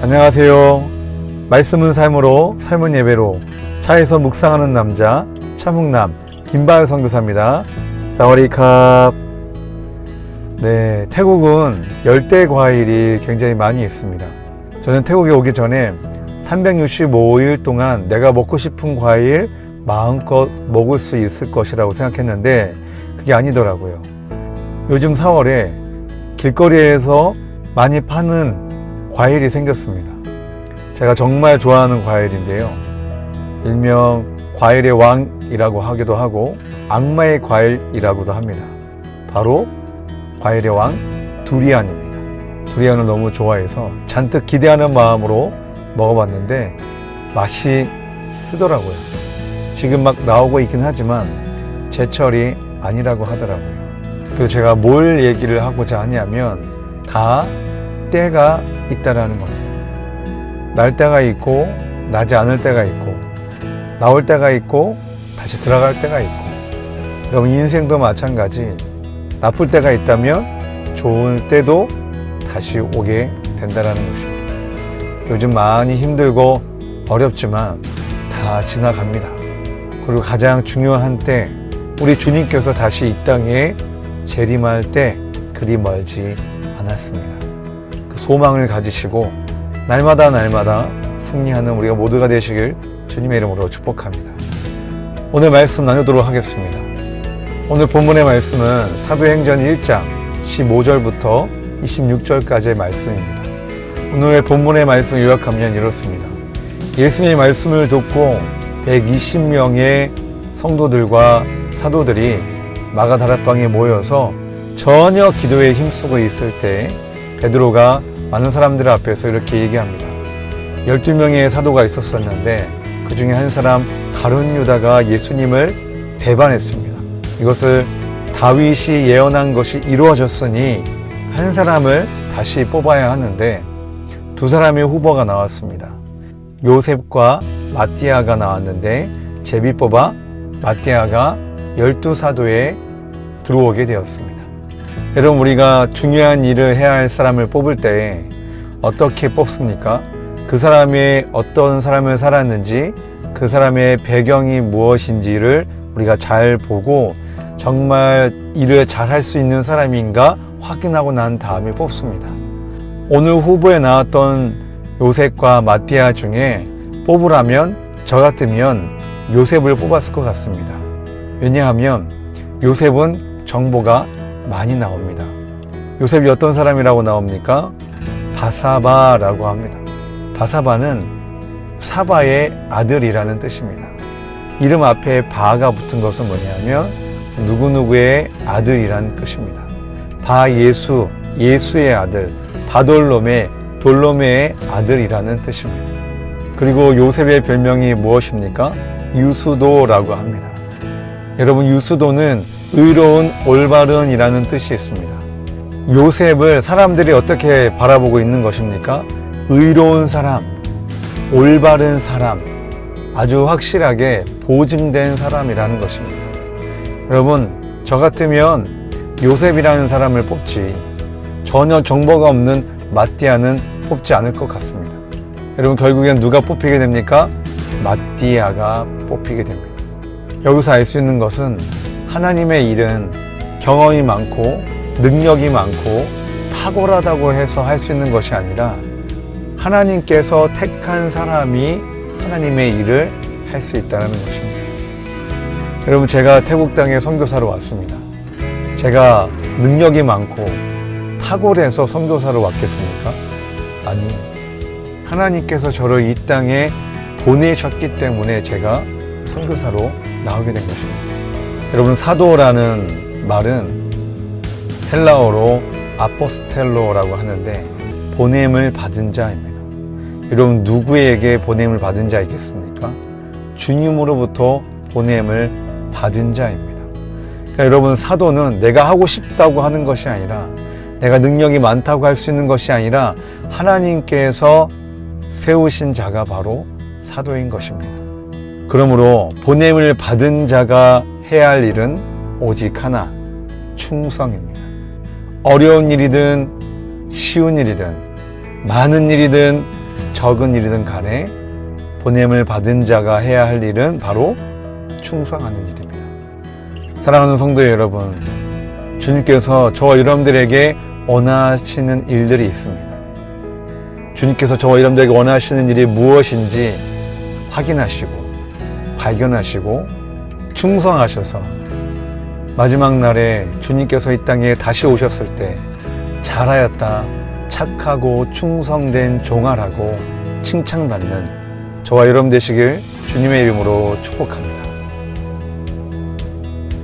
안녕하세요. 말씀은 삶으로, 삶은 예배로 차에서 묵상하는 남자 차묵남 김바을 선교사입니다. 사와디캅. 네, 태국은 열대 과일이 굉장히 많이 있습니다. 저는 태국에 오기 전에 365일 동안 내가 먹고 싶은 과일 마음껏 먹을 수 있을 것이라고 생각했는데 그게 아니더라고요. 요즘 4월에 길거리에서 많이 파는 과일이 생겼습니다. 제가 정말 좋아하는 과일인데요. 일명 과일의 왕이라고 하기도 하고 악마의 과일이라고도 합니다. 바로 과일의 왕 두리안입니다. 두리안을 너무 좋아해서 잔뜩 기대하는 마음으로 먹어봤는데 맛이 쓰더라고요. 지금 막 나오고 있긴 하지만 제철이 아니라고 하더라고요. 그래서 제가 뭘 얘기를 하고자 하냐면 다 때가 있다라는 겁니다. 날 때가 있고 나지 않을 때가 있고 나올 때가 있고 다시 들어갈 때가 있고, 여러분 인생도 마찬가지. 나쁠 때가 있다면 좋을 때도 다시 오게 된다라는 것입니다. 요즘 많이 힘들고 어렵지만 다 지나갑니다. 그리고 가장 중요한 때, 우리 주님께서 다시 이 땅에 재림할 때 그리 멀지 않았습니다. 그 소망을 가지시고 날마다 승리하는 우리가 모두가 되시길 주님의 이름으로 축복합니다. 오늘 말씀 나누도록 하겠습니다. 오늘 본문의 말씀은 사도행전 1장 15절부터 26절까지의 말씀입니다. 오늘 본문의 말씀을 요약하면 이렇습니다. 예수님의 말씀을 듣고 120명의 성도들과 사도들이 마가다락방에 모여서 전혀 기도에 힘쓰고 있을 때 베드로가 많은 사람들 앞에서 이렇게 얘기합니다. 12명의 사도가 있었었는데 그 중에 한 사람 가룟 유다가 예수님을 배반했습니다. 이것을 다윗이 예언한 것이 이루어졌으니 한 사람을 다시 뽑아야 하는데 두 사람의 후보가 나왔습니다. 요셉과 마띠아가 나왔는데 제비 뽑아 마띠아가 12사도에 들어오게 되었습니다. 여러분, 우리가 중요한 일을 해야 할 사람을 뽑을 때 어떻게 뽑습니까? 그 사람이 어떤 삶을 살았는지, 그 사람의 배경이 무엇인지를 우리가 잘 보고 정말 일을 잘 할 수 있는 사람인가 확인하고 난 다음에 뽑습니다. 오늘 후보에 나왔던 요셉과 마띠아 중에 뽑으라면 저 같으면 요셉을 뽑았을 것 같습니다. 왜냐하면 요셉은 정보가 많이 나옵니다. 요셉이 어떤 사람이라고 나옵니까? 바사바라고 합니다. 바사바는 사바의 아들이라는 뜻입니다. 이름 앞에 바가 붙은 것은 뭐냐면 누구누구의 아들이라는 뜻입니다. 바예수, 예수의 아들, 바돌로메, 돌로메의 아들이라는 뜻입니다. 그리고 요셉의 별명이 무엇입니까? 유수도라고 합니다. 여러분, 유수도는 의로운, 올바른이라는 뜻이 있습니다. 요셉을 사람들이 어떻게 바라보고 있는 것입니까? 의로운 사람, 올바른 사람, 아주 확실하게 보증된 사람이라는 것입니다. 여러분, 저 같으면 요셉이라는 사람을 뽑지 전혀 정보가 없는 마띠아는 뽑지 않을 것 같습니다. 여러분, 결국엔 누가 뽑히게 됩니까? 마띠아가 뽑히게 됩니다. 여기서 알 수 있는 것은 하나님의 일은 경험이 많고 능력이 많고 탁월하다고 해서 할 수 있는 것이 아니라 하나님께서 택한 사람이 하나님의 일을 할 수 있다는 것입니다. 여러분, 제가 태국 땅에 선교사로 왔습니다. 제가 능력이 많고 탁월해서 선교사로 왔겠습니까? 아니, 하나님께서 저를 이 땅에 보내셨기 때문에 제가 선교사로 나오게 된 것입니다. 여러분, 사도라는 말은 헬라어로 아포스텔로라고 하는데 보냄을 받은 자입니다. 여러분, 누구에게 보냄을 받은 자이겠습니까? 주님으로부터 보냄을 받은 자입니다. 그러니까 여러분, 사도는 내가 하고 싶다고 하는 것이 아니라, 내가 능력이 많다고 할 수 있는 것이 아니라 하나님께서 세우신 자가 바로 사도인 것입니다. 그러므로 보냄을 받은 자가 해야 할 일은 오직 하나, 충성입니다. 어려운 일이든 쉬운 일이든 많은 일이든 적은 일이든 간에 보냄을 받은 자가 해야 할 일은 바로 충성하는 일입니다. 사랑하는 성도 여러분, 주님께서 저와 여러분들에게 원하시는 일들이 있습니다. 주님께서 저와 여러분들에게 원하시는 일이 무엇인지 확인하시고 발견하시고 충성하셔서 마지막 날에 주님께서 이 땅에 다시 오셨을 때 잘하였다, 착하고 충성된 종아라고 칭찬받는 저와 여러분 되시길 주님의 이름으로 축복합니다.